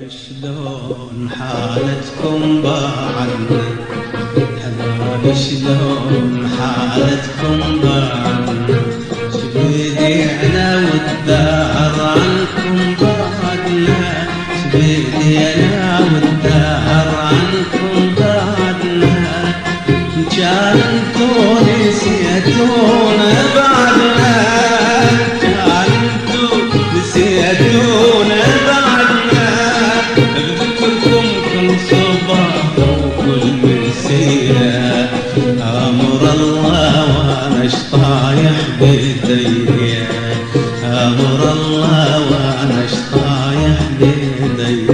شلون حالتكم بعدنا؟ هلا شلون حالتكم بعدنا؟ شبيدينا والدار عنكم بعدنا، شبيدينا والدار عنكم بعدنا. كان انتو نسيتونا بعدنا، كان انتو نسيتونا بعدنا. بذكركم كل صباح وكل مسيرة، أمر الله وانا شطايح بيديا، أمر الله وانا شطايح بيديا.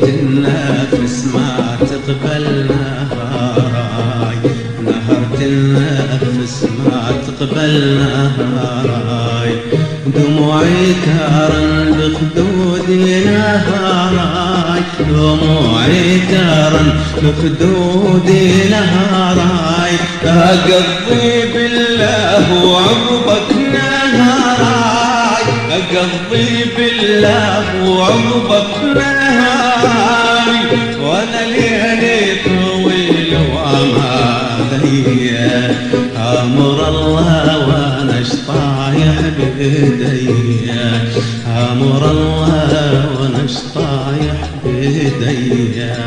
النفس ما تقبل نهاراي، نهرت النفس ما تقبل نهاراي. دموعي كارن بخدودي نهاراي، دموعي كارن بخدودي نهاراي. أقضي بالله وعقبك نهاراي، أقضي بالله وعقبك نهاراي. وانا ليلي طويل وامالي، امر الله وانا شطايح بيديا، امر الله وانا شطايح بيديا.